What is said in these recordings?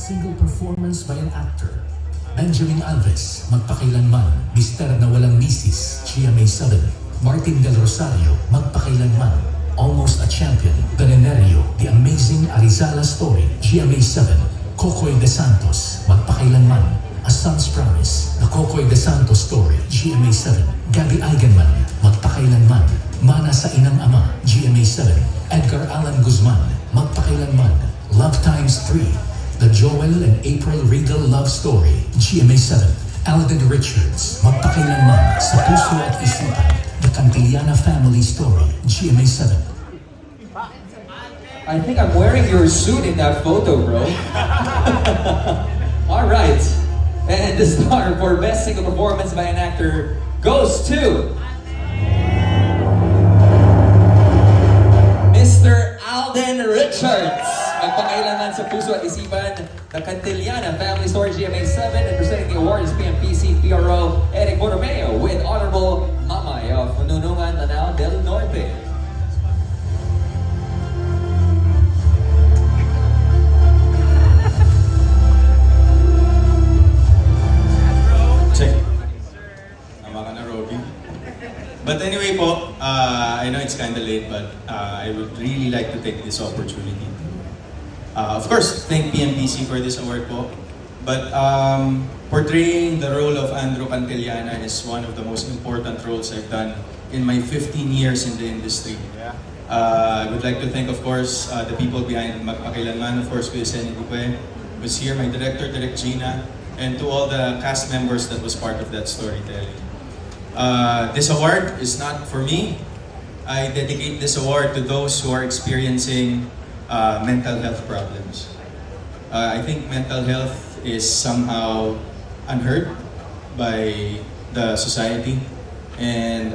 Single performance by an actor. Benjamin Alves, magpakailanman, mister na walang misis, GMA 7. Martin Del Rosario, magpakailanman, almost a champion. Benenerio, The Amazing Arizala Story, GMA 7. Kokoy De Santos, magpakailanman, A Son's Promise, The Kokoy De Santos Story, GMA 7. Gabby Eigenman, magpakailanman, Mana sa Inang Ama, GMA 7. Edgar Allan Guzman, magpakailanman, Love Times 3. The Joel and April Regal Love Story, GMA 7. Alden Richards, magpakailanman, Sa Puso at Isipan. The Cantillana Family Story, GMA 7. I think I'm wearing your suit in that photo, bro. All right. And the star for Best Single Performance by an Actor goes to Mr. Alden Richards. Magpakailanman Sa Puso at Isipan, The Cantillana Family Story, GMA 7, and presenting the award is PMPC PRO Eric Borromeo with Honorable Mamay of Nunungan, Lanao del Norte. Check. Tama ka na, Roby. But anyway po, I know it's kind of late, but I would really like to take this opportunity. Of course, thank PMPC for this award po. But portraying the role of Andrew Cantillana is one of the most important roles I've done in my 15 years in the industry. I would like to thank, of course, the people behind Magpakailanman, of course, Kuya Senny Duque, who's here, my director, Direk Gina, and to all the cast members that was part of that storytelling. This award is not for me. I dedicate this award to those who are experiencing mental health problems. I think mental health is somehow unheard by the society, and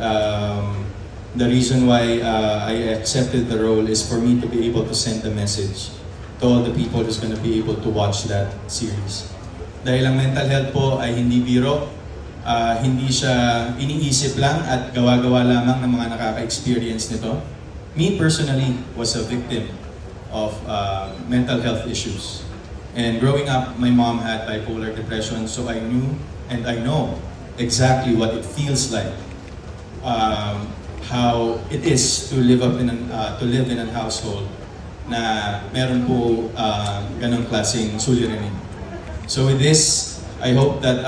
the reason why I accepted the role is for me to be able to send a message to all the people who's going to be able to watch that series. Dahil ang mental health po ay hindi biro, hindi siya iniisip lang at gawa-gawa lamang ng mga nakaka-experience nito. Me personally was a victim of mental health issues. And growing up, my mom had bipolar depression, so I knew and I know exactly what it feels like, how it is to live in a household na meron po ganong klaseng suliranin. So with this, I hope that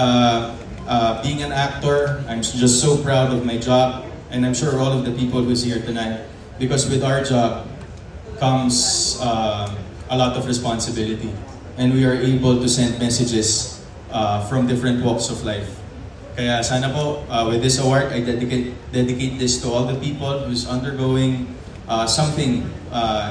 being an actor, I'm just so proud of my job, and I'm sure all of the people who's here tonight, because with our job comes a lot of responsibility, and we are able to send messages from different walks of life. Kaya sana po, with this award, I dedicate this to all the people who's undergoing something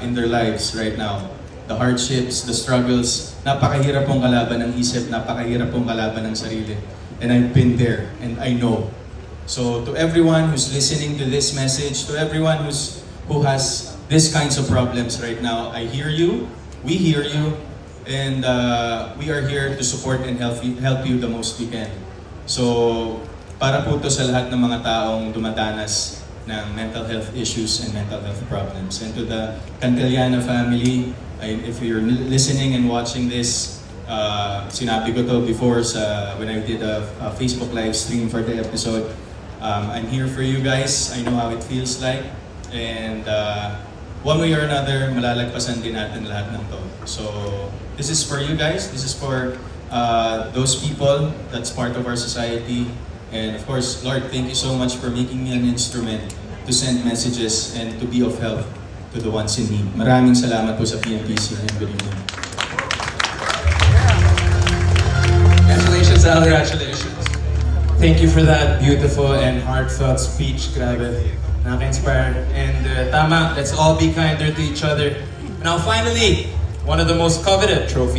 in their lives right now. The hardships, the struggles, napakahirap pong kalaban ng isip, napakahirap pong kalaban ng sarili. And I've been there, and I know. So to everyone who's listening to this message, to everyone who has these kinds of problems right now, I hear you, we hear you, and we are here to support and help you the most we can. So para po to sa lahat ng mga taong dumadanas ng mental health issues and mental health problems. And to the Cantillana family, if you're listening and watching this, sinabi ko to before when I did a Facebook live stream for the episode. I'm here for you guys. I know how it feels like. And one way or another, malalagpasan din natin lahat ng to. So this is for you guys. This is for those people that's part of our society. And of course, Lord, thank you so much for making me an instrument to send messages and to be of help to the ones in need. Maraming salamat po sa PMPC and good evening. Congratulations, Alden. Congratulations. Thank you for that beautiful and heartfelt speech. Grabe, nakaka-inspire. And tama, let's all be kinder to each other. Now finally, one of the most coveted trophies